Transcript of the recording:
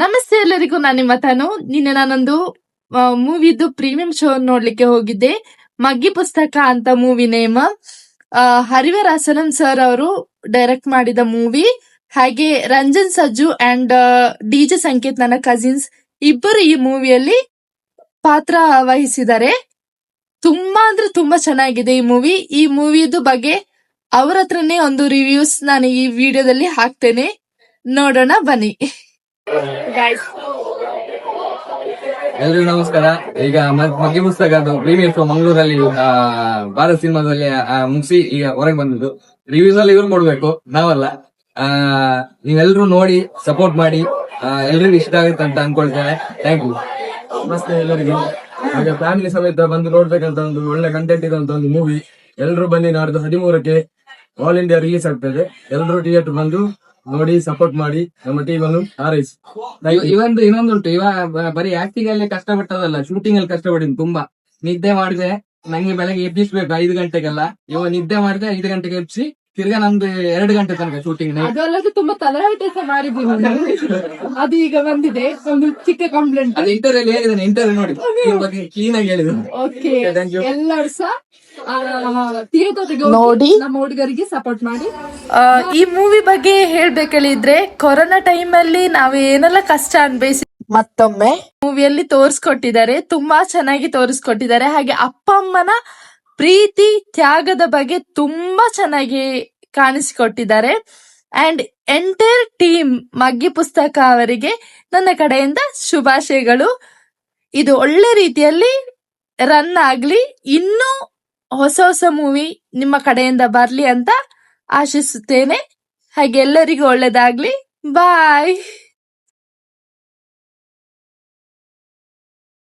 ನಮಸ್ತೆ ಎಲ್ಲರಿಗೂ, ನಾನು ನಿಮ್ಮ ತನು. ನಿನ್ನೆ ನಾನೊಂದು ಮೂವಿದು ಪ್ರೀಮಿಯಂ ಶೋ ನೋಡ್ಲಿಕ್ಕೆ ಹೋಗಿದ್ದೆ. ಮಗ್ಗಿ ಪುಸ್ತಕ ಅಂತ ಮೂವಿ ನೇಮ್. ಹರಿವರ್ ಹಾಸನಂ ಸರ್ ಅವರು ಡೈರೆಕ್ಟ್ ಮಾಡಿದ ಮೂವಿ. ಹಾಗೆ ರಂಜನ್ ಸಜ್ಜು ಅಂಡ್ ಡಿಜೆ ಸಂಕೇತ್, ನನ್ನ ಕಸಿನ್ಸ್ ಇಬ್ಬರು ಈ ಮೂವಿಯಲ್ಲಿ ಪಾತ್ರ ವಹಿಸಿದ್ದಾರೆ. ತುಂಬಾ ಅಂದ್ರೆ ತುಂಬಾ ಚೆನ್ನಾಗಿದೆ ಈ ಮೂವಿ. ಈ ಮೂವಿದು ಬಗ್ಗೆ ಅವ್ರ ಹತ್ರನೇ ಒಂದು ರಿವ್ಯೂಸ್ ನಾನು ಈ ವಿಡಿಯೋದಲ್ಲಿ ಹಾಕ್ತೇನೆ, ನೋಡೋಣ ಬನ್ನಿ. ಎಲ್ರಿಗೂ ನಮಸ್ಕಾರ. ಈಗ ಮಗ್ಗಿ ಪುಸ್ತಕದ್ದು ಪ್ರೀಮಿಯರ್ ಶೋ ಮಂಗಳೂರಲ್ಲಿ ಭಾರತ್ ಸಿನಿಮಾದಲ್ಲಿ ಮುಗಿಸಿ ಈಗ ಹೊರಗೆ ಬಂದಿದ್ದು. ರಿವ್ಯೂಸ್ ಅಲ್ಲಿ ಇವ್ರು ಕೊಡ್ಬೇಕು, ನಾವಲ್ಲ. ನೀವೆಲ್ರು ನೋಡಿ ಸಪೋರ್ಟ್ ಮಾಡಿ, ಎಲ್ರಿಗೂ ಇಷ್ಟ ಆಗುತ್ತೆ ಅಂತ ಅನ್ಕೊಳ್ತೇನೆ. Thank you. ನಮಸ್ತೆ ಎಲ್ಲರಿಗೂ. ಹಾಗೆ ಫ್ಯಾಮಿಲಿ ಸಮೇತ ಬಂದು ನೋಡ್ಬೇಕಂತ ಒಂದು ಒಳ್ಳೆ ಕಂಟೆಂಟ್ ಇರುವಂತ ಒಂದು ಮೂವಿ. ಎಲ್ರು ಬನ್ನಿ. ನಾಡ್ದು 13ಕ್ಕೆ ಆಲ್ ಇಂಡಿಯಾ ರಿಲೀಸ್ ಆಗ್ತದೆ. ಎಲ್ರು ಥಿಯೇಟರ್ ಬಂದು ನೋಡಿ ಸಪೋರ್ಟ್ ಮಾಡಿ, ನಮ್ಮ ಟೀಮ್ ಅನ್ನು ಹಾರೈಸಿ. ಇನ್ನೊಂದುಂಟು, ಇವ ಬರೀ ಆಕ್ಟಿಂಗ್ ಅಲ್ಲಿ ಕಷ್ಟಪಟ್ಟದಲ್ಲ, ಶೂಟಿಂಗ್ ಅಲ್ಲಿ ಕಷ್ಟಪಟ್ಟಿದ್ದು ತುಂಬಾ. ನಿದ್ದೆ ಮಾಡಿದೆ, ನಂಗೆ ಬೆಳಗ್ಗೆ ಎಬ್ಬಿಸ್ಬೇಕು 5 ಗಂಟೆಗೆಲ್ಲ. ಇವ ನಿದ್ದೆ ಮಾಡಿದೆ 5 ಗಂಟೆಗೆ ಎಬ್ಬಿಸಿ ತಿರ್ಗಾ ನಮ್ದು 2 ಗಂಟೆ ತನಕ ಶೂಟಿಂಗ್. ಅದಲ್ಲದೆ ತುಂಬಾ ತಲೆಹರಟೆ ಸಹ ಮಾಡಿದ್ದೀನಿ. ಅದು ಈಗ ಬಂದಿದೆ, ಒಂದು ಚಿಕ್ಕ ಕಂಪ್ಲೇಂಟ್. ಅದು ಇಂಟರ್ವ್ಯೂ ಹೇಳಿದ್ದೇನೆ, ಇಂಟರ್ವ್ಯೂ ನೋಡಿ ಇದ್ರ ಬಗ್ಗೆ ಕ್ಲೀನ್ ಆಗಿ ಹೇಳಿದ್ರು. Okay, Thank you. ಎಲ್ಲರೂ ಸಹ ಥಿಯೇಟರ್ಗೆ ನೋಡಿ ನಮ್ಮ ಹುಡುಗರಿಗೆ ಸಪೋರ್ಟ್ ಮಾಡಿ. ಈ ಮೂವಿ ಬಗ್ಗೆ ಹೇಳ್ಬೇಕೇಳಿದ್ರೆ, ಕೊರೋನಾ ಟೈಮ್ ಅಲ್ಲಿ ನಾವು ಏನೆಲ್ಲ ಕಷ್ಟ ಅನ್ಭವಿಸಿ ಮತ್ತೊಮ್ಮೆ ಮೂವಿಯಲ್ಲಿ ತೋರಿಸ್ಕೊಟ್ಟಿದ್ದಾರೆ. ತುಂಬಾ ಚೆನ್ನಾಗಿ ತೋರಿಸ್ಕೊಟ್ಟಿದ್ದಾರೆ. ಹಾಗೆ ಅಪ್ಪ ಅಮ್ಮನ ಪ್ರೀತಿ ತ್ಯಾಗದ ಬಗ್ಗೆ ತುಂಬಾ ಚೆನ್ನಾಗಿ ಕಾಣಿಸಿಕೊಟ್ಟಿದ್ದಾರೆ. ಅಂಡ್ ಎಂಟೈರ್ ಟೀಮ್ ಮಗ್ಗಿ ಪುಸ್ತಕ ಅವರಿಗೆ ನನ್ನ ಕಡೆಯಿಂದ ಶುಭಾಶಯಗಳು. ಇದು ಒಳ್ಳೆ ರೀತಿಯಲ್ಲಿ ರನ್ ಆಗ್ಲಿ, ಇನ್ನೂ ಹೊಸ ಹೊಸ ಮೂವಿ ನಿಮ್ಮ ಕಡೆಯಿಂದ ಬರ್ಲಿ ಅಂತ ಆಶಿಸುತ್ತೇನೆ. ಹಾಗೆ ಎಲ್ಲರಿಗೂ ಒಳ್ಳೇದಾಗ್ಲಿ. ಬಾಯ್.